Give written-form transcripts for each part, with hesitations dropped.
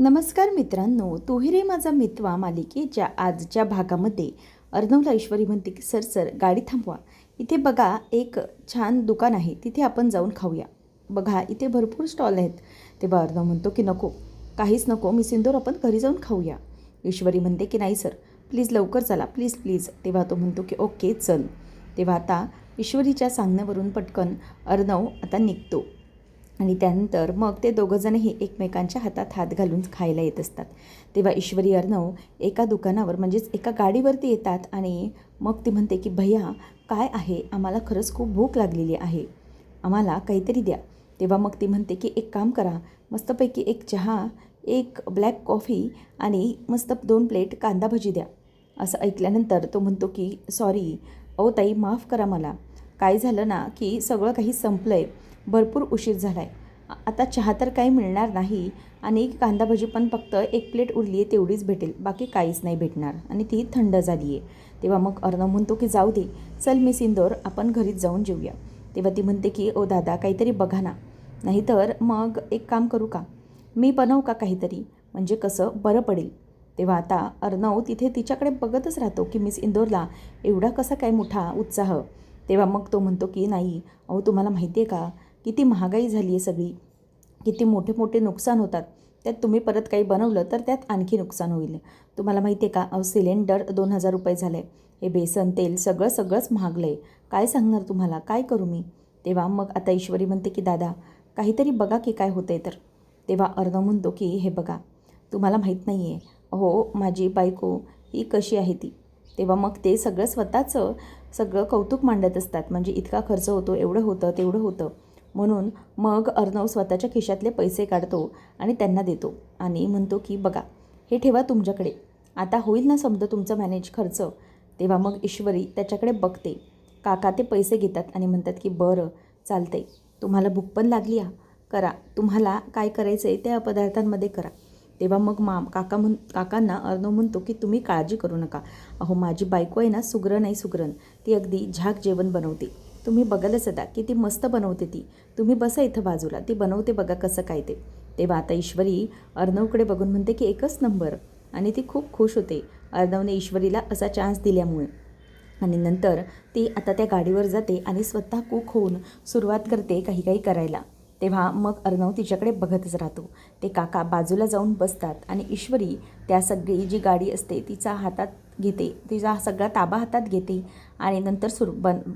नमस्कार मित्रांनो, तू ही रे माझा मितवा मालिकेच्या आजच्या भागामध्ये अर्णवला ईश्वरी म्हणते की सर सर गाडी थांबवा. इथे बघा एक छान दुकान आहे, तिथे आपण जाऊन खाऊया. बघा इथे भरपूर स्टॉल आहेत. तेव्हा अर्णव म्हणतो की नको, काहीच नको, मी सिंदूर आपण घरी जाऊन खाऊया. ईश्वरी म्हणते की नाही सर, प्लीज लवकर चला, प्लीज प्लीज. तेव्हा तो म्हणतो की ओके चल. तेव्हा आता ईश्वरीच्या सांगण्यावरून पटकन अर्णव आता निघतो आणि त्यानंतर मग ते दोघंजणही एकमेकांच्या हातात हात घालून खायला येत असतात. तेव्हा ईश्वरी अर्णव एका दुकानावर म्हणजेच एका गाडीवरती येतात आणि मग ती म्हणते की भैया काय आहे, आम्हाला खरंच खूप भूक लागलेली आहे, आम्हाला काहीतरी द्या. तेव्हा मग ती म्हणते की एक काम करा, मस्तपैकी एक चहा, एक ब्लॅक कॉफी आणि मस्त 2 प्लेट कांदा भजी द्या. असं ऐकल्यानंतर तो म्हणतो की सॉरी अहो ताई, माफ करा मला. काय झालं ना की सगळं काही संपलं आहे, भरपूर उशीर झाला आहे, आता चहा तर काही मिळणार नाही आणि कांदा भजी पण फक्त 1 प्लेट उरली आहे तेवढीच भेटेल, बाकी काहीच नाही भेटणार आणि ती थंड झाली आहे. तेव्हा मग अर्णव म्हणतो की जाऊ दे, चल मी सिंदूर आपण घरीच जाऊन जेऊया. तेव्हा ती म्हणते की ओ दादा काहीतरी बघा ना, नाहीतर मग एक काम करू का, मी बनवू का काहीतरी, म्हणजे कसं बरं पडेल. तेव्हा आता अर्णव तिथे तिच्याकडे बघतच राहतो की मिस इंदोरला एवढा कसा काय मोठा उत्साह. तेव्हा मग तो म्हणतो की नाही अहो, तुम्हाला माहिती आहे का किती महागाई झाली आहे सगळी, किती मोठे मोठे नुकसान होतात, त्यात तुम्ही परत काही बनवलं तर त्यात आणखी नुकसान होईल. तुम्हाला माहिती आहे का अहो, सिलेंडर 2000 रुपये झालं आहे, हे बेसन तेल सगळंच महागलं आहे, काय सांगणार तुम्हाला, काय करू मी. तेव्हा मग आता ईश्वरी म्हणते की दादा काहीतरी बघा की काय होतं आहे तर. तेव्हा अर्णव म्हणतो की हे बघा, तुम्हाला माहीत नाही आहे अहो माझी बायको ही कशी आहे ती. तेव्हा मग ते सगळं स्वतःचं सगळं कौतुक मांडत असतात, म्हणजे इतका खर्च होतो, एवढं होतं तेवढं होतं. म्हणून मग अर्णव स्वतःच्या खिशातले पैसे काढतो आणि त्यांना देतो आणि म्हणतो की बघा हे ठेवा तुमच्याकडे, आता होईल ना समजा तुमचं मॅनेज खर्च. तेव्हा मग ईश्वरी त्याच्याकडे बघते, काका ते पैसे घेतात आणि म्हणतात की बरं चालतंय, तुम्हाला भूक पण लागली आहे, करा तुम्हाला काय करायचं आहे त्या पदार्थांमध्ये करा. तेव्हा मग काकांना अर्णव म्हणतो की तुम्ही काळजी करू नका, अहो माझी बायको आहे ना सुगरण आहे सुगरण, ती अगदी झाक जेवण बनवते, तुम्ही बघायलाच आता किती मस्त बनवते ती, तुम्ही बसा इथं बाजूला, ती बनवते बघा कसं काय ते. तेव्हा आता ईश्वरी अर्णवकडे बघून म्हणते की एकच नंबर, आणि ती खूप खुश होते अर्णवने ईश्वरीला असा चान्स दिल्यामुळे. आणि नंतर ती आता त्या गाडीवर जाते आणि स्वतः कुक होऊन सुरुवात करते काही करायला. तेव्हा मग अर्णव तिच्याकडे बघतच राहतो. ते काका बाजूला जाऊन बसतात आणि ईश्वरी त्या सगळी जी गाडी असते तिचा हातात घेते, तिचा सगळा ताबा हातात घेते आणि नंतर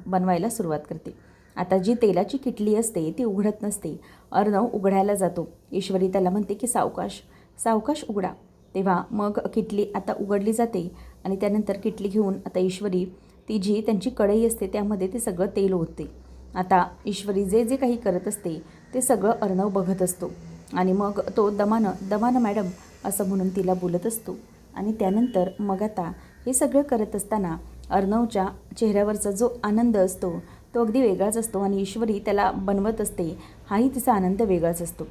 बनवायला सुरुवात करते. आता जी तेलाची किटली असते ती उघडत नसते, अर्णव उघडायला जातो. ईश्वरी त्याला म्हणते की सावकाश सावकाश उघडा. तेव्हा मग किटली आता उघडली जाते आणि त्यानंतर किटली घेऊन आता ईश्वरी ती जी त्यांची कढई असते त्यामध्ये ते सगळं तेल ओतते. आता ईश्वरी जे जे काही करत असते ते सगळं अर्णव बघत असतो आणि मग तो दमानं मॅडम असं म्हणून तिला बोलत असतो. आणि त्यानंतर मग आता हे सगळं करत असताना अर्णवच्या चेहऱ्यावरचा जो आनंद असतो तो अगदी वेगळाच असतो आणि ईश्वरी त्याला बनवत असते, हाही तिचा आनंद वेगळाच असतो.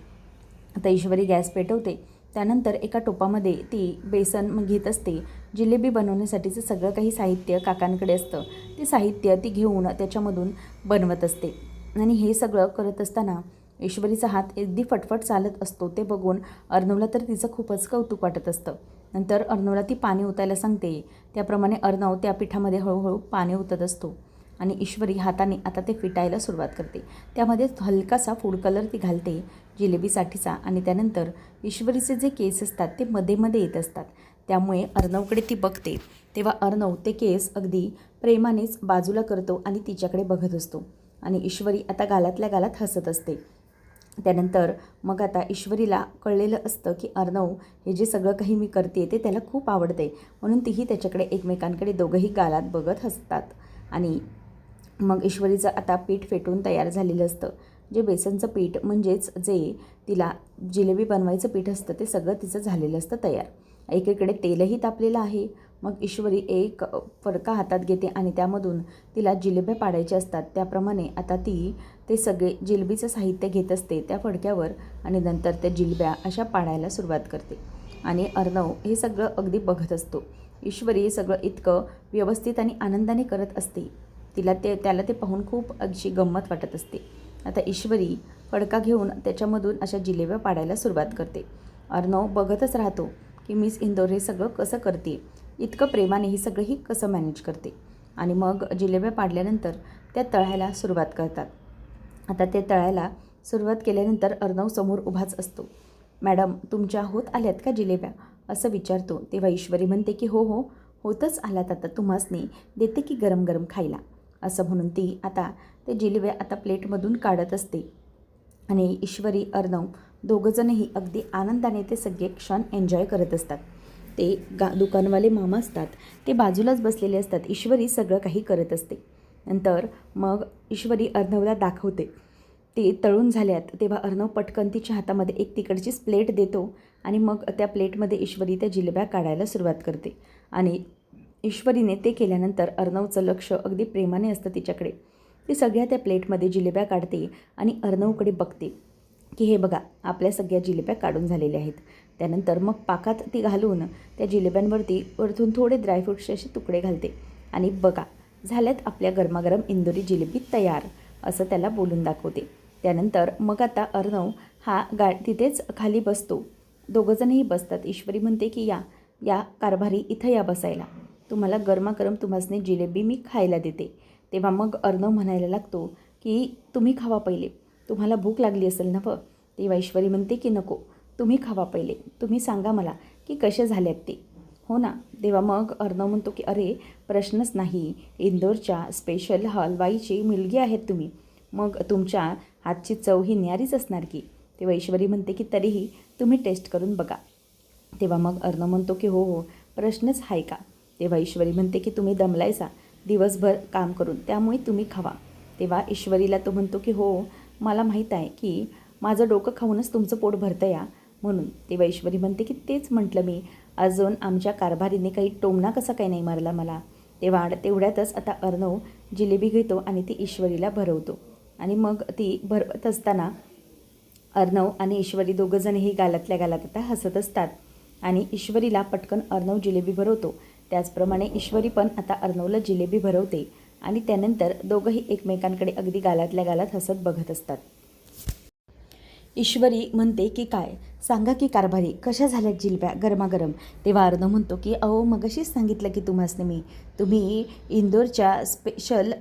आता ईश्वरी गॅस पेटवते, त्यानंतर एका टोपामध्ये ती बेसन घेत असते, जिलेबी बनवण्यासाठीचं सगळं काही साहित्य काकांकडे असतं, ते साहित्य ती घेऊन त्याच्यामधून बनवत असते. आणि हे सगळं करत असताना ईश्वरीचा हात अगदी फटफट चालत असतो, ते बघून अर्णवला तर तिचं खूपच कौतुक वाटत असतं. नंतर अर्णवला ती पाणी ओतायला सांगते, त्याप्रमाणे अर्णव त्या पिठामध्ये हळूहळू पाणी ओतत असतो आणि ईश्वरी हाताने आता ते फिटायला सुरुवात करते. त्यामध्ये हलकासा फूड कलर ती घालते जिलेबीसाठीचा आणि त्यानंतर ईश्वरीचे जे केस असतात ते मध्ये येत असतात, त्यामुळे अर्णवकडे ती बघते. तेव्हा अर्णव ते केस अगदी प्रेमानेच बाजूला करतो आणि तिच्याकडे बघत असतो आणि ईश्वरी आता गालातल्या गालात हसत असते. त्यानंतर मग आता ईश्वरीला कळलेलं असतं की अर्णव हे जे सगळं काही मी करते ते त्याला खूप आवडते, म्हणून तीही त्याच्याकडे एकमेकांकडे दोघंही गालात बघत हसतात. आणि मग ईश्वरीचं आता पीठ फेटून तयार झालेलं असतं, जे बेसनचं पीठ म्हणजेच जे तिला जिलेबी बनवायचं पीठ असतं ते सगळं तिचं झालेलं असतं तयार. एकीकडे तेलही तापलेलं आहे. मग ईश्वरी एक फडका हातात घेते आणि त्यामधून तिला जिलेब्या पाडायच्या असतात, त्याप्रमाणे आता ती ते सगळे जिलेबीचं साहित्य घेत असते त्या फडक्यावर आणि नंतर त्या जिलेब्या अशा पाडायला सुरुवात करते. आणि अर्णव हे सगळं अगदी बघत असतो. ईश्वरी हे सगळं इतकं व्यवस्थित आणि आनंदाने करत असते, त्याला ते पाहून खूप अशी गंमत वाटत असते. आता ईश्वरी फडका घेऊन त्याच्यामधून अशा जिलेब्या पाडायला सुरुवात करते. अर्णव बघतच राहतो की मिस इंदोर हे सगळं कसं करते, इतकं प्रेमाने हे सगळं ही कसं मॅनेज करते. आणि मग जिलेब्या पाडल्यानंतर त्या तळायला सुरुवात करतात. आता ते तळायला सुरुवात केल्यानंतर अर्णव समोर उभाच असतो. मॅडम तुमच्या होत आल्यात का जिलेब्या असं विचारतो. तेव्हा ईश्वरी म्हणते की हो हो होतच आल्यात, आता तुम्हासनी देते की गरम गरम खायला असं म्हणून ती आता ते जिलेब्या आता प्लेटमधून काढत असते. आणि ईश्वरी अर्णव दोघंजणही अगदी आनंदाने ते सगळे क्षण एन्जॉय करत असतात. ते दुकानवाले मामा असतात ते बाजूलाच बसलेले असतात. ईश्वरी सगळं काही करत असते. नंतर मग ईश्वरी अर्णवला दाखवते ते तळून झाल्यात. तेव्हा अर्णव पटकन तिच्या हातामध्ये एक तिकडचीच प्लेट देतो आणि मग त्या प्लेटमध्ये ईश्वरी त्या जिलेब्या काढायला सुरुवात करते. आणि ईश्वरीने ते केल्यानंतर अर्णवचं लक्ष अगदी प्रेमाने असतं तिच्याकडे. ती सगळ्या त्या प्लेटमध्ये जिलेब्या काढते आणि अर्णवकडे बघते की हे बघा आपल्या सगळ्या जिलेब्या काढून झालेल्या आहेत. त्यानंतर मग पाकात ती घालून त्या जिलेब्यांवरती वरतून थोडे ड्रायफ्रूट्सचे असे तुकडे घालते आणि बघा झाल्यात आपल्या गरमागरम इंदोरी जिलेबी तयार असं त्याला बोलून दाखवते. त्यानंतर मग आता अर्णव हा तिथेच खाली बसतो. दोघंजणही बसतात. ईश्वरी म्हणते की या या कारभारी इथं या बसायला, तुम्हाला गरमागरम तुम्हासने जिलेबी मी खायला देते. तेव्हा मग अर्णव म्हणायला लागतो की तुम्ही खावा पहिले, तुम्हाला भूक लागली असेल ना व. तेव्हा ईश्वरी म्हणते की नको तुम्ही खावा पहिले, तुम्ही सांगा मला की कसे झाल्यात ते. हो ना. तेव्हा मग अर्णव म्हणतो की अरे प्रश्नच नाही, इंदोरच्या स्पेशल हलवाईची मुलगी आहेत तुम्ही, मग तुमच्या हातची चव ही न्यारीच असणार की. तेव्हा ईश्वरी म्हणते की तरीही तुम्ही टेस्ट करून बघा. तेव्हा मग अर्णव म्हणतो की हो हो प्रश्नच आहे का. तेव्हा ईश्वरी म्हणते की तुम्ही दमलायसा दिवसभर काम करून, त्यामुळे तुम्ही खावा. तेव्हा ईश्वरीला तो म्हणतो की हो मला माहीत आहे की माझं डोकं खाऊनच तुमचं पोट भरतं या म्हणून. तेव्हा ईश्वरी म्हणते की तेच म्हटलं मी, अजून आमच्या कारभारीने काही टोमणा कसा काही नाही मारला मला. तेवढ्यातच आता अर्णव जिलेबी घेतो आणि ती ईश्वरीला भरवतो. आणि मग ती भरवत असताना अर्णव आणि ईश्वरी दोघंजणही गालातल्या गालात आता हसत असतात. आणि ईश्वरीला पटकन अर्णव जिलेबी भरवतो. त्याचप्रमाणे ईश्वरी पण आता अर्णवला जिलेबी भरवते आणि त्यानंतर दोघंही एकमेकांकडे अगदी गालातल्या गालात हसत बघत असतात. ईश्वरी म्हणते की काय सांगा की कारभारी कशा झाल्यात जिलेब्या गरमागरम. तेव्हा अर्णव म्हणतो की अहो मगाशीच सांगितलं की तुम्हासने तुम्ही इंदोरच्या स्पेशल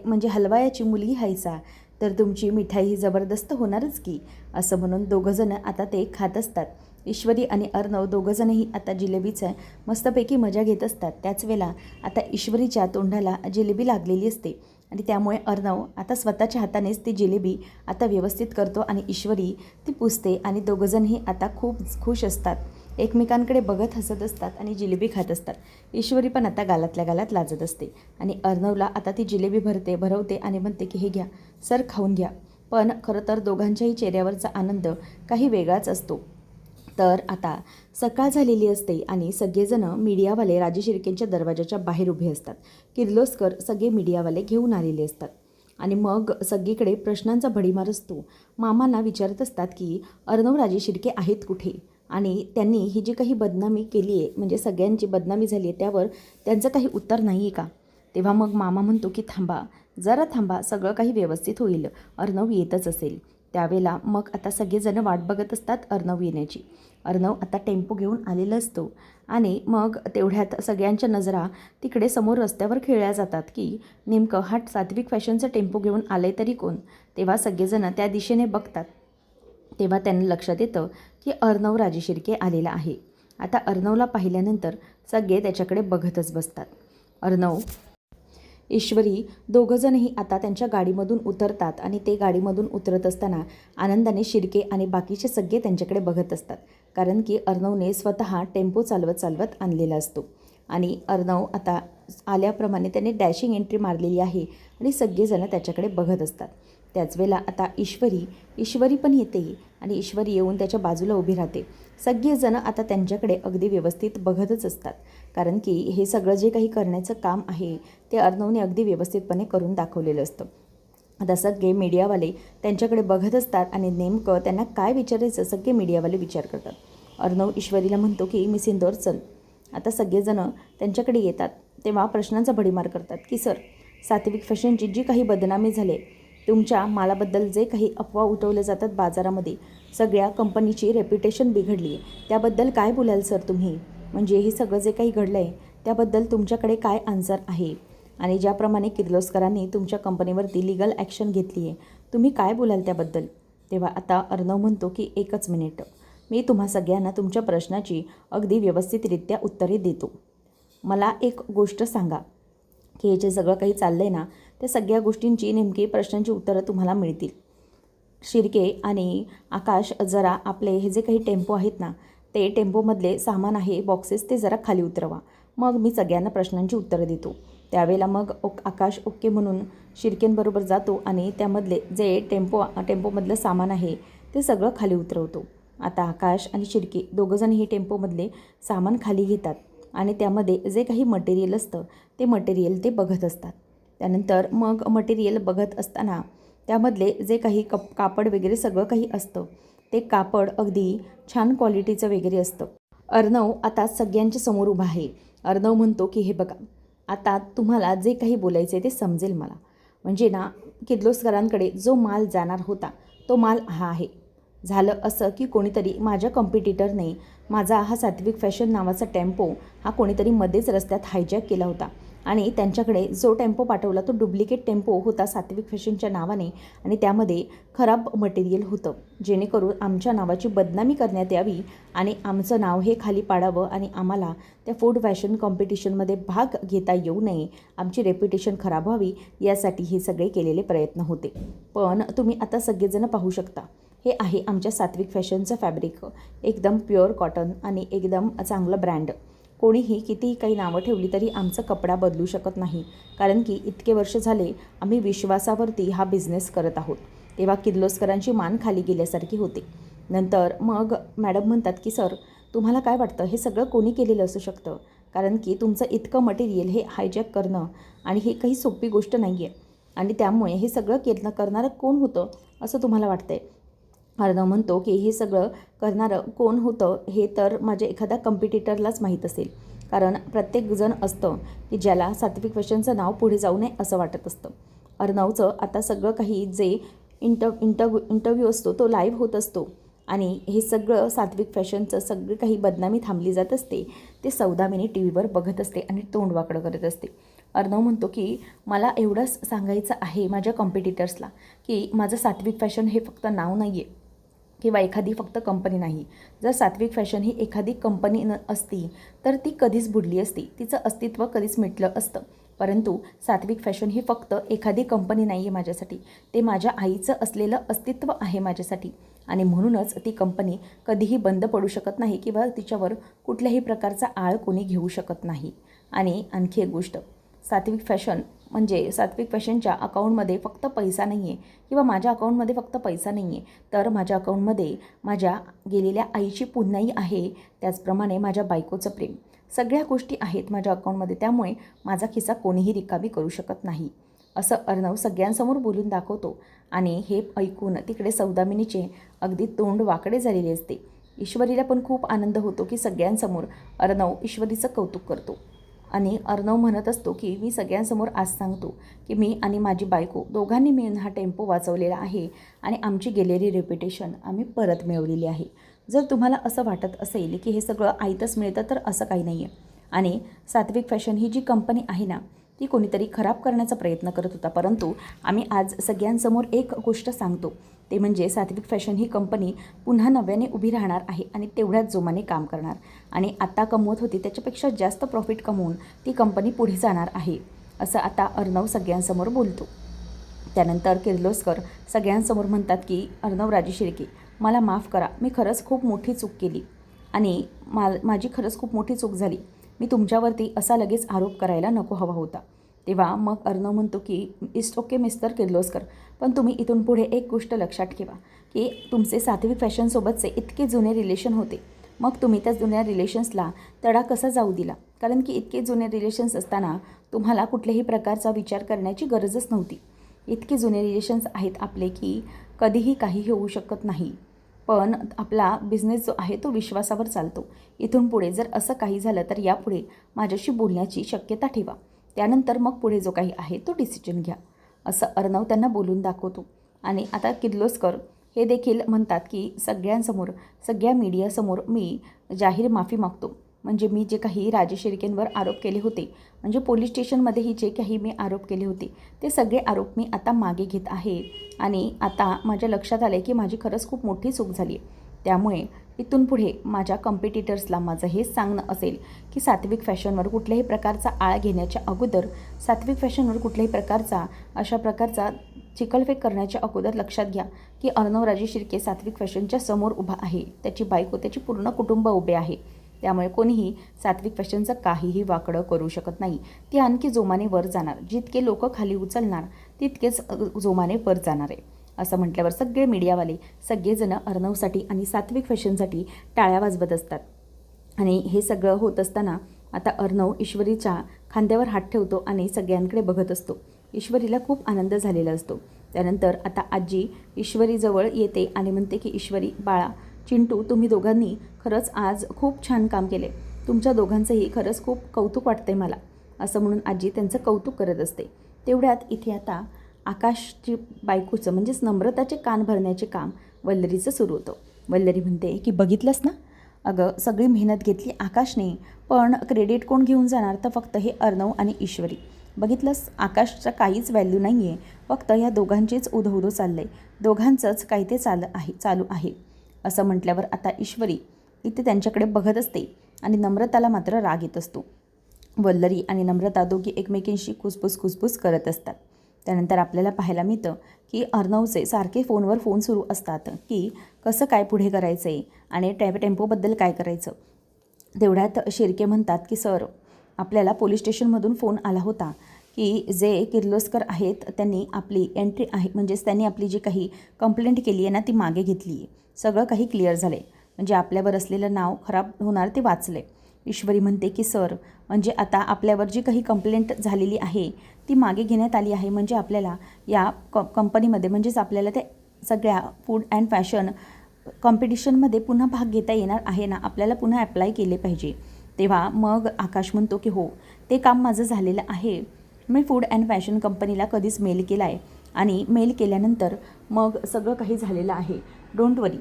म्हणजे हलवायाची मुलगी हायसा, तर तुमची मिठाई ही जबरदस्त होणारच की असं म्हणून दोघंजणं आता ते खात असतात. ईश्वरी आणि अर्णव दोघंजणही आता जिलेबीचं मस्तपैकी मजा घेत असतात. त्याच वेळेला आता ईश्वरीच्या तोंडाला जिलेबी लागलेली असते आणि त्यामुळे अर्णव आता स्वतःच्या हातानेच ती जिलेबी आता व्यवस्थित करतो आणि ईश्वरी ती पुसते आणि दोघंजणही आता खूप खुश असतात. एकमेकांकडे बघत हसत असतात आणि जिलेबी खात असतात. ईश्वरी पण आता गालातल्या गालात लाजत असते आणि अर्णवला आता ती जिलेबी भरवते आणि म्हणते की हे घ्या सर खाऊन घ्या. पण खरं तर दोघांच्याही चेहऱ्यावरचा आनंद काही वेगळाच असतो. तर आता सकाळ झालेली असते आणि सगळेजणं मीडियावाले राजे शिर्केंच्या दरवाजाच्या बाहेर उभे असतात. किर्लोस्कर सगळे मीडियावाले घेऊन आलेले असतात आणि मग सगळीकडे प्रश्नांचा भडीमार असतो. मामांना विचारत असतात की अर्णव राजे शिर्के आहेत कुठे आणि त्यांनी ही जी काही बदनामी केली आहे, म्हणजे सगळ्यांची बदनामी झाली आहे, त्यावर त्यांचं काही उत्तर नाही आहे का. तेव्हा मग मामा म्हणतो की थांबा जरा थांबा, सगळं काही व्यवस्थित होईल, अर्णव येतच असेल. त्यावेळेला मग आता सगळेजणं वाट बघत असतात अर्णव येण्याची. अर्णव आता टेम्पो घेऊन आलेला असतो आणि मग तेवढ्यात सगळ्यांच्या नजरा तिकडे समोर रस्त्यावर खेळल्या जातात की नेमकं हा सात्विक फॅशनचा टेम्पो घेऊन आले तरी कोण. तेव्हा सगळेजणं त्या दिशेने बघतात. तेव्हा त्यांना लक्षात येतं की अर्णव राजे शिर्के आलेला आहे. आता अर्णवला पाहिल्यानंतर सगळे त्याच्याकडे बघतच बसतात. अर्णव ईश्वरी दोघंजणही आता त्यांच्या गाडीमधून उतरतात आणि ते गाडीमधून उतरत असताना आनंदाने शिर्के आणि बाकीचे सगळे त्यांच्याकडे बघत असतात. कारण की अर्णवने स्वतः टेम्पो चालवत आणलेला असतो आणि अर्णव आता आल्याप्रमाणे त्याने डॅशिंग एंट्री मारलेली आहे आणि सगळेजणं त्याच्याकडे बघत असतात. त्याच वेळेला आता ईश्वरी पण येते आणि ईश्वरी येऊन त्याच्या बाजूला उभी राहते. सगळेजणं आता त्यांच्याकडे अगदी व्यवस्थित बघतच असतात. कारण की हे सगळं जे काही करण्याचं काम आहे ते अर्णवने अगदी व्यवस्थितपणे करून दाखवलेलं असतं. आता सगळे मीडियावाले त्यांच्याकडे बघत असतात आणि नेमकं त्यांना काय विचारायचं सगळे मीडियावाले विचार करतात. अर्णव ईश्वरीला म्हणतो की मिस इंदोर चल. आता सगळेजणं त्यांच्याकडे येतात तेव्हा प्रश्नांचा भडीमार करतात की सर सात्विक फॅशनची जी काही बदनामी झाली तुमच्या मालाबद्दल जे काही अफवा उठवल्या जातात बाजारामध्ये, सगळ्या कंपनीची रेप्युटेशन बिघडली आहे, त्याबद्दल काय बोलाल सर तुम्ही? म्हणजे हे सगळं जे काही घडलं आहे त्याबद्दल तुमच्याकडे काय आन्सर आहे? आणि ज्याप्रमाणे किर्लोस्करांनी तुमच्या कंपनीवरती लीगल ॲक्शन घेतली आहे, तुम्ही काय बोलाल त्याबद्दल? तेव्हा आता अर्णव म्हणतो की 1च मिनिट, मी तुम्हा सगळ्यांना तुमच्या प्रश्नाची अगदी व्यवस्थितरित्या उत्तरे देतो. मला एक गोष्ट सांगा की हे जे सगळं काही चाललं आहे ना, त्या सगळ्या गोष्टींची नेमकी प्रश्नांची उत्तरं तुम्हाला मिळतील. शिर्के आणि आकाश, जरा आपले हे जे काही टेम्पो आहेत ना, ते टेम्पोमधले सामान आहे, बॉक्सेस, ते जरा खाली उतरवा. मग मी सगळ्यांना प्रश्नांची उत्तरं देतो. त्यावेळेला मग आकाश ओके म्हणून शिर्केंबरोबर जातो आणि त्यामधले जे टेम्पोमधलं सामान आहे ते सगळं खाली उतरवतो. आता आकाश आणि शिर्के दोघंजण हे टेम्पोमधले सामान खाली घेतात आणि त्यामध्ये जे काही मटेरियल असतं ते मटेरियल ते बघत असतात. त्यानंतर मग मटेरियल बघत असताना त्यामधले जे काही कापड वगैरे सगळं काही असतं ते कापड अगदी छान क्वालिटीचं वगैरे असतं. अर्णव आता सगळ्यांच्या समोर उभा आहे. अर्णव म्हणतो की हे बघा, आता तुम्हाला जे काही बोलायचं आहे ते समजेल मला. म्हणजे ना, किर्लोस्करांकडे जो माल जाणार होता तो माल हा आहे. झालं असं की कोणीतरी माझ्या कॉम्पिटिटरने माझा हा सात्विक फॅशन नावाचा टेम्पो हा कोणीतरी मध्येच रस्त्यात हायजॅक केला होता आणि त्यांच्याकडे जो टेम्पो पाठवला तो डुप्लिकेट टेम्पो होता सात्विक फॅशनच्या नावाने आणि त्यामध्ये खराब मटेरियल होतं, जेणेकरून आमच्या नावाची बदनामी करण्यात यावी आणि आमचं नाव हे खाली पाडावं आणि आम्हाला त्या फूड फॅशन कॉम्पिटिशनमध्ये भाग घेता येऊ नये, आमची रेप्युटेशन खराब व्हावी, यासाठी हे सगळे केलेले प्रयत्न होते. पण तुम्ही आता सगळेजण पाहू शकता, हे आहे आमच्या सात्विक फॅशनचं फॅब्रिक, एकदम प्युअर कॉटन आणि एकदम चांगलं ब्रँड. कोणीही कितीही काही नावं ठेवली तरी आमचा कपडा बदलू शकत नाही, कारण की इतके वर्ष झाले आम्ही विश्वासावरती हा बिझनेस करत आहोत. तेव्हा किर्लोस्करांची मान खाली गेल्यासारखी होते. नंतर मग मॅडम म्हणतात की सर, तुम्हाला काय वाटतं हे सगळं कोणी केलेलं असू शकतं? कारण की तुमचं इतकं मटेरियल हे हायजॅक करणं आणि हे काही सोपी गोष्ट नाही आहे, आणि त्यामुळे हे सगळं करणारं कोण होतं असं तुम्हाला वाटतंय? अर्णव म्हणतो की हे सगळं करणारं कोण होतं हे तर माझ्या एखाद्या कॉम्पिटिटरलाच माहीत असेल, कारण प्रत्येकजण असतं की ज्याला सात्विक फॅशनचं नाव पुढे जाऊ नये असं वाटत असतं. अर्णवचं आता सगळं काही जे इंटरव्ह्यू असतो तो लाईव्ह होत असतो आणि हे सगळं सात्विक फॅशनचं सगळं काही बदनामी थांबली जात असते ते सौदामिनी टी व्हीवर बघत असते आणि तोंड वाकडं करत असते. अर्णव म्हणतो की मला एवढंच सांगायचं आहे माझ्या कॉम्पिटिटर्सला की माझं सात्विक फॅशन हे फक्त नाव नाही आहे किंवा एखादी फक्त कंपनी नाही. जर सात्विक फॅशन ही एखादी कंपनी असती तर ती कधीच बुडली असती, तिचं अस्तित्व कधीच मिटलं असतं. परंतु सात्विक फॅशन ही फक्त एखादी कंपनी नाही आहे माझ्यासाठी, ते माझ्या आईचं असलेलं अस्तित्व आहे माझ्यासाठी, आणि म्हणूनच ती कंपनी कधीही बंद पडू शकत नाही किंवा तिच्यावर कुठल्याही प्रकारचा आळ कोणी घेऊ शकत नाही. आणि आणखी एक गोष्ट, सात्विक फॅशन म्हणजे सात्विक फॅशनच्या अकाउंटमध्ये फक्त पैसा नाही आहे किंवा माझ्या अकाउंटमध्ये फक्त पैसा नाही आहे, तर माझ्या अकाउंटमध्ये माझ्या गेलेल्या आईची पुण्याई आहे, त्याचप्रमाणे माझ्या बायकोचं प्रेम, सगळ्या गोष्टी आहेत माझ्या अकाउंटमध्ये. त्यामुळे माझा खिसा कोणीही रिकामी करू शकत नाही, असं अर्णव सगळ्यांसमोर बोलून दाखवतो. आणि हे ऐकून तिकडे सौदामिनीचे अगदी तोंड वाकडे झालेले असते. ईश्वरीला पण खूप आनंद होतो की सगळ्यांसमोर अर्णव ईश्वरीचं कौतुक करतो. आणि अर्णव म्हणत असतो की मी सगळ्यांसमोर आज सांगतो की मी आणि माझी बायको दोघांनी मिळून हा टेम्पो वाचवलेला आहे आणि आमची गेलेली रेप्युटेशन आम्ही परत मिळवलेली आहे. जर तुम्हाला असं वाटत असेल की हे सगळं आयतच मिळतं, तर असं काही नाही आहे. आणि सात्विक फॅशन ही जी कंपनी आहे ना, ती कोणीतरी खराब करण्याचा प्रयत्न करत होता, परंतु आम्ही आज सगळ्यांसमोर एक गोष्ट सांगतो, ते म्हणजे सात्विक फॅशन ही कंपनी पुन्हा नव्याने उभी राहणार आहे आणि तेवढ्याच जोमाने काम करणार, आणि आता कमवत होती त्याच्यापेक्षा जास्त प्रॉफिट कमवून ती कंपनी पुढे जाणार आहे, असं आता अर्णव सगळ्यांसमोर बोलतो. त्यानंतर किर्लोस्कर सगळ्यांसमोर म्हणतात की अर्णव राजे शिर्के, मला माफ करा, मी खरंच खूप मोठी चूक केली आणि माझी खरंच खूप मोठी चूक झाली. मी तुमच्यावरती असा लगेच आरोप करायला नको हवा होता. तेव्हा मग अर्णव म्हणतो की इट्स ओके मिस्टर किर्लोस्कर, पण तुम्ही इथून पुढे एक गोष्ट लक्षात ठेवा की तुमचे सात्विक फॅशनसोबतचे इतके जुने रिलेशन होते, मग तुम्ही त्या जुन्या रिलेशन्सला तडा कसा जाऊ दिला? कारण की इतके जुने रिलेशन्स असताना तुम्हाला कुठल्याही प्रकारचा विचार करण्याची गरजच नव्हती. इतके जुने रिलेशन्स आहेत आपले की कधीही काही होऊ शकत नाही, पण आपला बिझनेस जो आहे तो विश्वासावर चालतो. इथून पुढे जर असं काही झालं तर यापुढे माझ्याशी बोलण्याची शक्यता ठेवा, त्यानंतर मग पुढे जो काही आहे तो डिसिजन घ्या. असं अर्णव त्यांना बोलून दाखवतो. आणि आता किर्लोस्कर हे देखील म्हणतात की सगळ्यांसमोर, सगळ्या मीडियासमोर मी जाहीर माफी मागतो. म्हणजे मी जे काही राजेश शिर्केंवर आरोप केले होते, म्हणजे पोलीस स्टेशनमध्येही जे काही मी आरोप केले होते, ते सगळे आरोप मी आता मागे घेत आहे. आणि आता माझ्या लक्षात आलं आहे की माझी खरंच खूप मोठी चूक झाली आहे. त्यामुळे इथून पुढे माझ्या कॉम्पिटिटर्सला माझं हेच सांगणं असेल की सात्विक फॅशनवर कुठल्याही प्रकारचा आळा घेण्याच्या अगोदर, सात्विक फॅशनवर कुठल्याही प्रकारचा अशा प्रकारचा चिखलफेक करण्याच्या अगोदर लक्षात घ्या की अर्णव राजेश शिर्के सात्विक फॅशनच्या समोर उभा आहे. त्याची बायको, त्याची पूर्ण कुटुंब उभे आहे. त्यामुळे कोणीही सात्विक फॅशनचं काहीही वाकडं करू शकत नाही. ती आणखी जोमाने वर जाणार. जितके लोक खाली उचलणार तितकेच जोमाने वर जाणार आहे. असं म्हटल्यावर सगळे मीडियावाले, सगळेजण अर्णवसाठी आणि सात्विक फॅशनसाठी टाळ्या वाजवत असतात. आणि हे सगळं होत असताना आता अर्णव ईश्वरीच्या खांद्यावर हात ठेवतो आणि सगळ्यांकडे बघत असतो. ईश्वरीला खूप आनंद झालेला असतो. त्यानंतर आता आजी ईश्वरीजवळ येते आणि म्हणते की ईश्वरी, बाळा, चिंटू, तुम्ही दोघांनी खरंच आज खूप छान काम केले. तुमच्या दोघांचंही खरंच खूप कौतुक वाटतंय मला, असं म्हणून आजी त्यांचं कौतुक करत असते. तेवढ्यात इथे आता आकाशची बायकोचं म्हणजेच नम्रताचे कान भरण्याचे काम वल्लरीचं सुरू होतं. वल्लरी म्हणते की बघितलंस ना, अगं सगळी मेहनत घेतली आकाशने, पण क्रेडिट कोण घेऊन जाणार? तर फक्त हे अर्णव आणि ईश्वरी. बघितलंस, आकाशचा काहीच व्हॅल्यू नाही आहे, फक्त या दोघांचीच उधोउधो चाललं आहे, दोघांचंच काही ते चालू आहे. असं म्हटल्यावर आता ईश्वरी इथे त्यांच्याकडे बघत असते आणि नम्रताला मात्र राग येत असतो. वल्लरी आणि नम्रता दोघी एकमेकींशी कुसबुस करत असतात. त्यानंतर आपल्याला पाहायला मिळतं की अर्णवचे सारखे फोनवर फोन सुरू असतात की कसं काय पुढे करायचं आहे आणि टेम्पोबद्दल काय करायचं. तेवढ्यात शिर्के म्हणतात की सर, आपल्याला पोलीस स्टेशनमधून फोन आला होता की जे किर्लोस्कर आहेत त्यांनी आपली एंट्री आहे, म्हणजेच त्यांनी आपली जी काही कंप्लेंट केली आहे ना ती मागे घेतली आहे. सगळं काही क्लिअर झालं आहे, म्हणजे आपल्यावर असलेलं नाव खराब होणार ते वाचले. ईश्वरी म्हणते की सर, म्हणजे आता आपल्यावर जी काही कंप्लेंट झालेली आहे ती मागे घेण्यात आली आहे, म्हणजे आपल्याला या कंपनीमध्ये, म्हणजेच आपल्याला ते सगळ्या फूड अँड फॅशन कॉम्पिटिशनमध्ये पुन्हा भाग घेता येणार आहे ना, आपल्याला पुन्हा अप्लाय केले पाहिजे. तेव्हा मग आकाश म्हणतो की हो, ते काम माझं झालेलं आहे. मी फूड अँड फॅशन कंपनीला कधीच मेल केला आहे आणि मेल केल्यानंतर मग सगळं काही झालेलं आहे, डोंट वरी.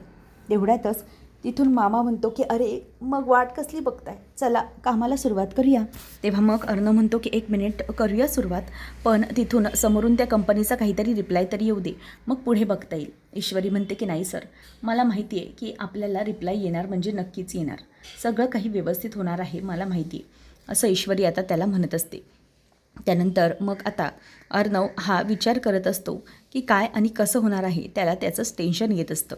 तेवढ्यातच तिथून मामा म्हणतो की अरे मग वाट कसली बघताय, चला कामाला सुरुवात करूया. तेव्हा मग अर्णव म्हणतो की 1 मिनिट करूया सुरुवात, पण तिथून समोरून त्या कंपनीचा काहीतरी रिप्लाय तरी येऊ दे, मग पुढे बघता येईल. ईश्वरी म्हणते की नाही सर, मला माहिती आहे की आपल्याला रिप्लाय येणार म्हणजे नक्कीच येणार, सगळं काही व्यवस्थित होणार आहे, मला माहिती आहे, असं ईश्वरी आता त्याला म्हणत असते. त्यानंतर मग आता अर्णव हा विचार करत असतो की काय आणि कसं होणार आहे, त्याला त्याचंच टेन्शन येत असतं.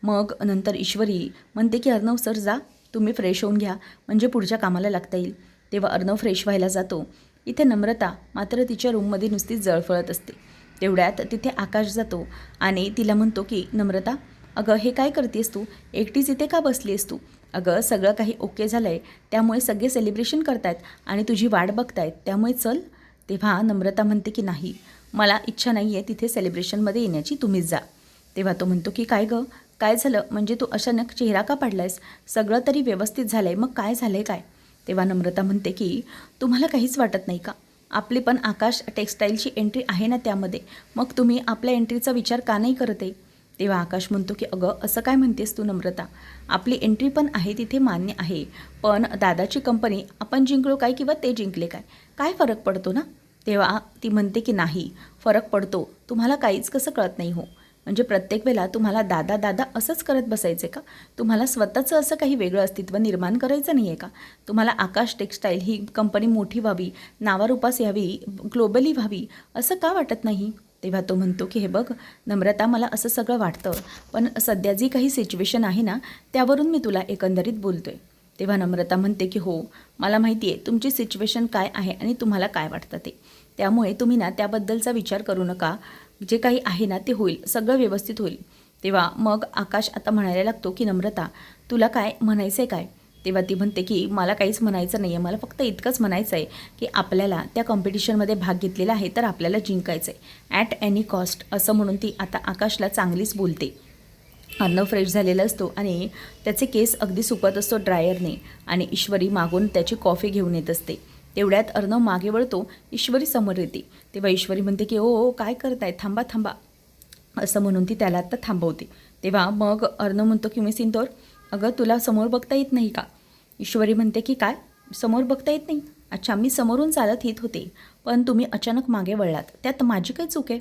मग नंतर ईश्वरी म्हणते की अर्णव सर जा, तुम्ही फ्रेश होऊन घ्या, म्हणजे पुढच्या कामाला लागता येईल. तेव्हा अर्णव फ्रेश व्हायला जातो. इथे नम्रता मात्र तिच्या रूममध्ये नुसतीच जळफळत असते. तेवढ्यात तिथे आकाश जातो आणि तिला म्हणतो की नम्रता, अगं हे काय करतेस तू, एकटीच इथे का बसली आहेस तू? अगं सगळं काही ओके झालं आहे, त्यामुळे सगळे सेलिब्रेशन करतायत आणि तुझी वाट बघतायत, त्यामुळे चल. तेव्हा नम्रता म्हणते की नाही, मला इच्छा नाही आहे तिथे सेलिब्रेशनमध्ये येण्याची, तुम्हीच जा. तेव्हा तो म्हणतो की काय गं, काय झालं, म्हणजे तू अचानक चेहरा का पाडलायस, सगळं तरी व्यवस्थित झालं आहे, मग काय झालं आहे काय? तेव्हा नम्रता म्हणते की तुम्हाला काहीच वाटत नाही का, आपली पण आकाश टेक्स्टाईलची एंट्री आहे ना त्यामध्ये, मग तुम्ही आपल्या एंट्रीचा विचार का नाही करत आहे? तेव्हा आकाश म्हणतो की अगं असं काय म्हणतेस तू नम्रता, आपली एंट्री पण आहे तिथे मान्य आहे, पण दादाची कंपनी आपण जिंकलो काय किंवा ते जिंकले काय, काय फरक पडतो ना? तेव्हा ती म्हणते की नाही, फरक पडतो, तुम्हाला काहीच कसं कळत नाही हो, म्हणजे प्रत्येक वेळेला तुम्हाला दादा दादा असंच करत बसायचं का? तुम्हाला स्वतःचं असं काही वेगळं अस्तित्व निर्माण करायचं नाही आहे का? तुम्हाला आकाश टेक्स्टाईल ही कंपनी मोठी व्हावी, नावारूपास यावी, ग्लोबली व्हावी, असं का वाटत नाही? तेव्हा तो म्हणतो की हे बघ नम्रता, मला असं सगळं वाटतं, पण सध्या जी काही सिच्युएशन आहे ना त्यावरून मी तुला एकंदरीत बोलतोय. तेव्हा नम्रता म्हणते की हो, मला माहिती आहे तुमची सिच्युएशन काय आहे आणि तुम्हाला काय वाटतं ते, त्यामुळे तुम्ही ना त्याबद्दलचा विचार करू नका, जे काही आहे ना ते होईल, सगळं व्यवस्थित होईल. तेव्हा मग आकाश आता म्हणायला लागतो की नम्रता, तुला काय म्हणायचं आहे काय? तेव्हा ती म्हणते की मला काहीच म्हणायचं नाही आहे, मला फक्त इतकंच म्हणायचं आहे की आपल्याला त्या कॉम्पिटिशनमध्ये भाग घेतलेला आहे तर आपल्याला जिंकायचं आहे ॲट एनी कॉस्ट, असं म्हणून ती आता आकाशला चांगलीच बोलते. अर्णव फ्रेश झालेला असतो आणि त्याचे केस अगदी सुकत असतो ड्रायरने, आणि ईश्वरी मागून त्याची कॉफी घेऊन येत असते. तेवढ्यात अर्णव मागे वळतो, ईश्वरी समोर येते. तेव्हा ईश्वरी म्हणते की ओ काय करताय, थांबा थांबा, असं म्हणून ती त्याला आत्ता थांबवते. तेव्हा मग अर्णव म्हणतो की मिस इंदोर, अगं तुला समोर बघता येत नाही का? ईश्वरी म्हणते की काय, समोर बघता येत नाही? अच्छा, मी समोरून चालत येत होते, पण तुम्ही अचानक मागे वळलात, त्यात माझी काय चूक आहे?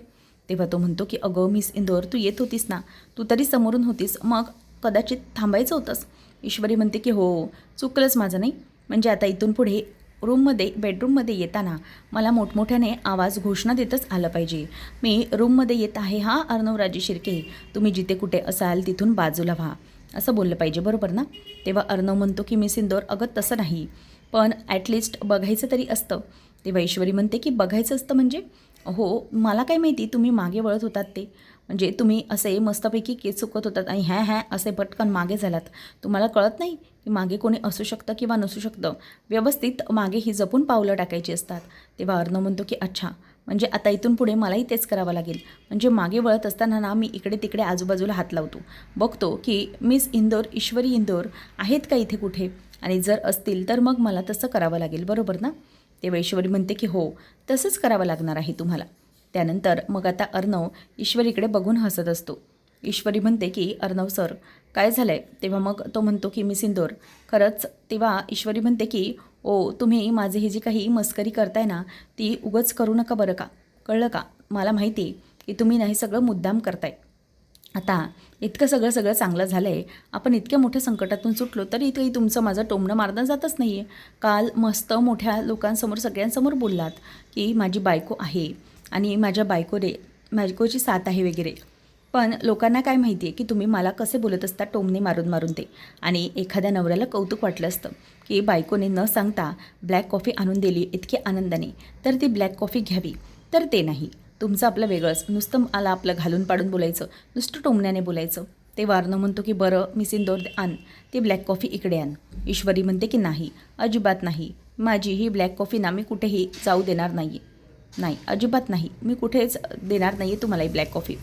तेव्हा तो म्हणतो की अगं मिस इंदोर, तू येत होतीस ना, तू तरी समोरून होतीस, मग कदाचित थांबायचं होतंस. ईश्वरी म्हणते की हो, चुकलंच माझं, नाही म्हणजे आता इथून पुढे बेडरूममध्ये येताना मला मोठमोठ्याने आवाज घोषणा देतच आलं पाहिजे. मी रूममध्ये येत आहे हा अर्णवराजे शिर्के, तुम्ही जिथे कुठे असाल तिथून बाजूला व्हा, असं बोललं पाहिजे, बरोबर ना? तेव्हा अर्णव म्हणतो की मिस इंदोर, अगं तसं नाही, पण ॲटलिस्ट बघायचं तरी असतं. तेव्हा ईश्वरी म्हणते की बघायचं असतं म्हणजे? हो, मला काय माहिती तुम्ही मागे वळत होतात ते, म्हणजे तुम्ही असे मस्तपैकी केस चुकत होतात आणि ह्या असे पटकन मागे झालात. तुम्हाला कळत नाही की मागे कोणी असू शकतं किंवा नसू शकतं, व्यवस्थित मागे ही जपून पावलं टाकायची असतात. तेव्हा अर्णव म्हणतो की अच्छा, म्हणजे आता इथून पुढे मलाही तेच करावं लागेल. म्हणजे मागे वळत असताना ना मी इकडे तिकडे आजूबाजूला हात लावतो, बघतो की मिस इंदोर, ईश्वरी इंदोर आहेत का इथे कुठे, आणि जर असतील तर मग मला तसं करावं लागेल, बरोबर ना? तेव्हा ईश्वरी म्हणते की हो, तसंच करावं लागणार आहे तुम्हाला. त्यानंतर मग आता अर्णव ईश्वरीकडे बघून हसत असतो. ईश्वरी म्हणते की अर्णव सर, काय झालं आहे? तेव्हा मग तो म्हणतो की मिस इंदोर, खरंच. तेव्हा ईश्वरी म्हणते की ओ, तुम्ही माझी ही जी काही मस्करी करताय ना, ती उगाच करू नका बरं का, कळलं का? मला माहिती आहे की तुम्ही नाही सगळं मुद्दाम करताय. आता इतकं सगळं चांगलं झालं आहे, आपण इतक्या मोठ्या संकटातून सुटलो तरी इथंही तुमचं माझं टोमणं मारणं जातच नाही आहे. काल मस्त मोठ्या लोकांसमोर सगळ्यांसमोर बोललात की माझी बायको आहे आणि माझ्या बायकोची साथ आहे वगैरे, पण लोकांना काय माहिती आहे की तुम्ही मला कसे बोलत असता, टोमणे मारून मारून ते. आणि एखाद्या नवऱ्याला कौतुक वाटलं असतं की बायकोने न सांगता ब्लॅक कॉफी आणून दिली इतकी आनंदाने, तर ती ब्लॅक कॉफी घ्यावी, तर ते नाही. तुमचं आपलं वेगळंच, नुसतं मला आपलं घालून पाडून बोलायचं, नुसतं टोमण्याने बोलायचं. ते अर्णव म्हणतो की बरं मिस इंदोर, आण ती ब्लॅक कॉफी इकडे आण. ईश्वरी म्हणते की नाही, अजिबात नाही, माझी ही ब्लॅक कॉफी ना मी कुठेही जाऊ देणार नाही, नाही अजिबात नाही, मी कुठेच देणार नाही आहे तुम्हाला ही ब्लॅक कॉफी.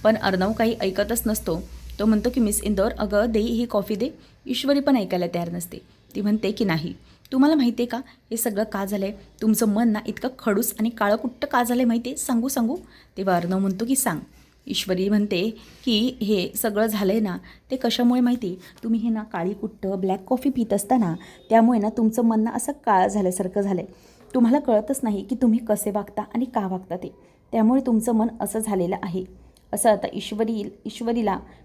पण अर्णव काही ऐकतच नसतो. तो म्हणतो की मिस इंदोर, अगं दे ही कॉफी दे. ईश्वरी पण ऐकायला तयार नसते. ती म्हणते की नाही, तुम्हाला माहिती आहे का हे सगळं का झालं आहे? तुमचं मन ना इतकं खडूस आणि काळंकुट्ट का झालं आहे माहिती आहे? सांगू? तेव्हा अर्णव म्हणतो की सांग. ईश्वरी म्हणते की हे सगळं झालं आहे ना, ते कशामुळे माहिती? तुम्ही हे ना काळीकुट्ट ब्लॅक कॉफी पित असताना, त्यामुळे ना तुमचं मन ना असं काळं झाल्यासारखं झालं आहे. तुम्हाला कळतच नाही की तुम्ही कसे वागता आणि का वागता ते, त्यामुळे तुमचं मन असं झालेलं आहे, असं आता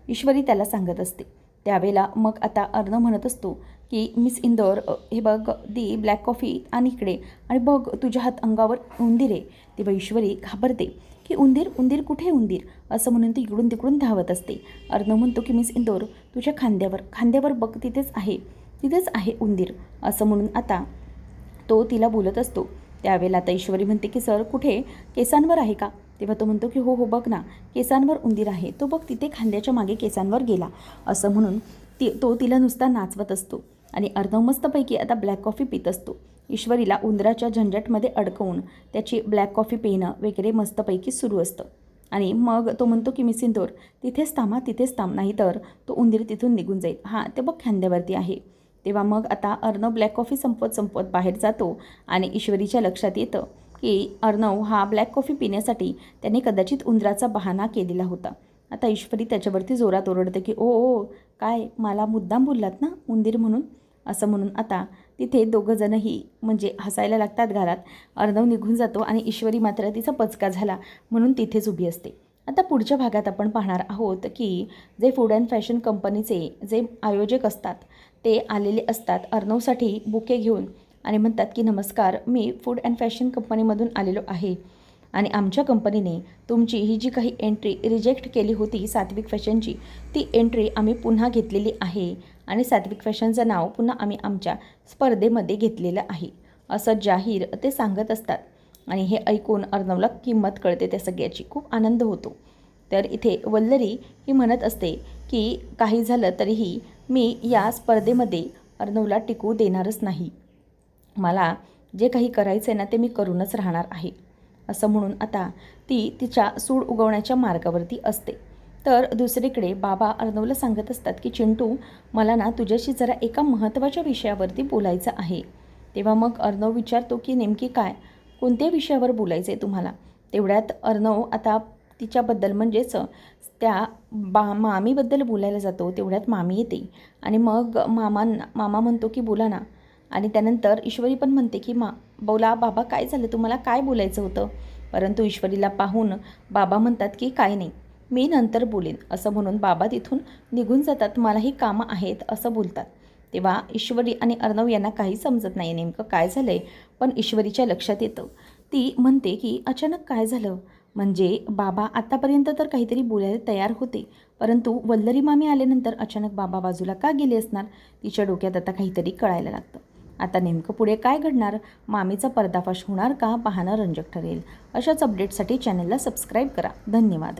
ईश्वरी त्याला सांगत असते. त्यावेळेला मग आता अर्णव म्हणत असतो की मिस इंदोर, हे बघ दी ब्लॅक कॉफी आणि इकडे, आणि बघ तुझ्या अंगावर उंदीर आहे. तेव्हा ईश्वरी घाबरते की उंदीर कुठे उंदीर, असं म्हणून ती इकडून तिकडून धावत असते. अर्णव म्हणतो की मिस इंदोर, तुझ्या खांद्यावर बघ, तिथेच आहे उंदीर, असं म्हणून आता तो तिला बोलत असतो. त्यावेळेला आता ईश्वरी म्हणते की सर कुठे, केसांवर आहे का? तेव्हा तो म्हणतो की हो बघ ना, केसांवर उंदीर आहे, तो बघ तिथे खांद्याच्या मागे केसांवर गेला, असं म्हणून तो तिला नुसता नाचवत असतो. आणि अर्णव मस्तपैकी आता ब्लॅक कॉफी पित असतो. ईश्वरीला उंदराच्या झंझटमध्ये अडकवून त्याची ब्लॅक कॉफी पिणं वगैरे मस्तपैकी सुरू असतं. आणि मग तो म्हणतो की मिस इंदोर, तिथेच थांब, नाही तर तो उंदीर तिथून निघून जाईल. हां, ते बघ खांद्यावरती आहे. तेव्हा मग आता अर्णव ब्लॅक कॉफी संपवत बाहेर जातो आणि ईश्वरीच्या लक्षात येतं की अर्णव हा ब्लॅक कॉफी पिण्यासाठी त्याने कदाचित उंदराचा बहाणा केलेला होता. आता ईश्वरी त्याच्यावरती जोरात ओरडते की ओ काय, मला मुद्दाम बोललात ना उंदीर म्हणून, असं म्हणून आता तिथे दोघंजणंही म्हणजे हसायला लागतात घरात. अर्णव निघून जातो आणि ईश्वरी मात्र तिचा पचका झाला म्हणून तिथेच उभी असते. आता पुढच्या भागात आपण पाहणार आहोत की जे फूड अँड फॅशन कंपनीचे जे आयोजक असतात ते आलेले असतात अर्णवसाठी बुके घेऊन आणि म्हणतात की नमस्कार, मी फूड अँड फॅशन कंपनीमधून आलेलो आहे आणि आमच्या कंपनीने तुमची ही जी काही एंट्री रिजेक्ट केली होती सात्विक फॅशनची, ती एंट्री आम्ही पुन्हा घेतलेली आहे आणि सात्विक फॅशनचं नाव पुन्हा आम्ही आमच्या स्पर्धेमध्ये घेतलेलं आहे, असं जाहीर ते सांगत असतात. आणि हे ऐकून अर्णवला किंमत कळते त्या सगळ्याची, खूप आनंद होतो. तर इथे वल्लरी ही म्हणत असते की काही झालं तरीही मी या स्पर्धेमध्ये अर्णवला टिकवू देणारच नाही, मला जे काही करायचं आहे ना ते मी करूनच राहणार आहे, असं म्हणून आता ती तिच्या सूड उगवण्याच्या मार्गावरती असते. तर दुसरीकडे बाबा अर्णवला सांगत असतात की चिंटू, मला ना तुझ्याशी जरा एका महत्त्वाच्या विषयावरती बोलायचं आहे. तेव्हा मग अर्णव विचारतो की नेमकी काय, कोणत्या विषयावर बोलायचं आहे तुम्हाला. तेवढ्यात अर्णव आता तिच्याबद्दल म्हणजेच त्या मामीबद्दल बोलायला जातो. तेवढ्यात मामी येते आणि मग मामा म्हणतो की बोला ना. आणि त्यानंतर ईश्वरी पण म्हणते की बोला बाबा, काय झालं, तुम्हाला काय बोलायचं होतं. परंतु ईश्वरीला पाहून बाबा म्हणतात की काय नाही, मी नंतर बोलेन, असं म्हणून बाबा तिथून निघून जातात. मलाही कामं आहेत असं बोलतात. तेव्हा ईश्वरी आणि अर्णव यांना काही समजत नाही नेमकं काय झालं आहे. पण ईश्वरीच्या लक्षात येतं. ती म्हणते की अचानक काय झालं, म्हणजे बाबा आत्तापर्यंत तर काहीतरी बोलायला तयार होते, परंतु वल्लरी मामी आल्यानंतर अचानक बाबा बाजूला का गेले असणार. तिच्या डोक्यात आता काहीतरी कळायला लागतं. आता नेमकं पुढे काय घडणार, मामीचा पर्दाफाश होणार का, पाहणं रंजक ठरेल. अशाच अपडेटसाठी चॅनलला सबस्क्राईब करा. धन्यवाद.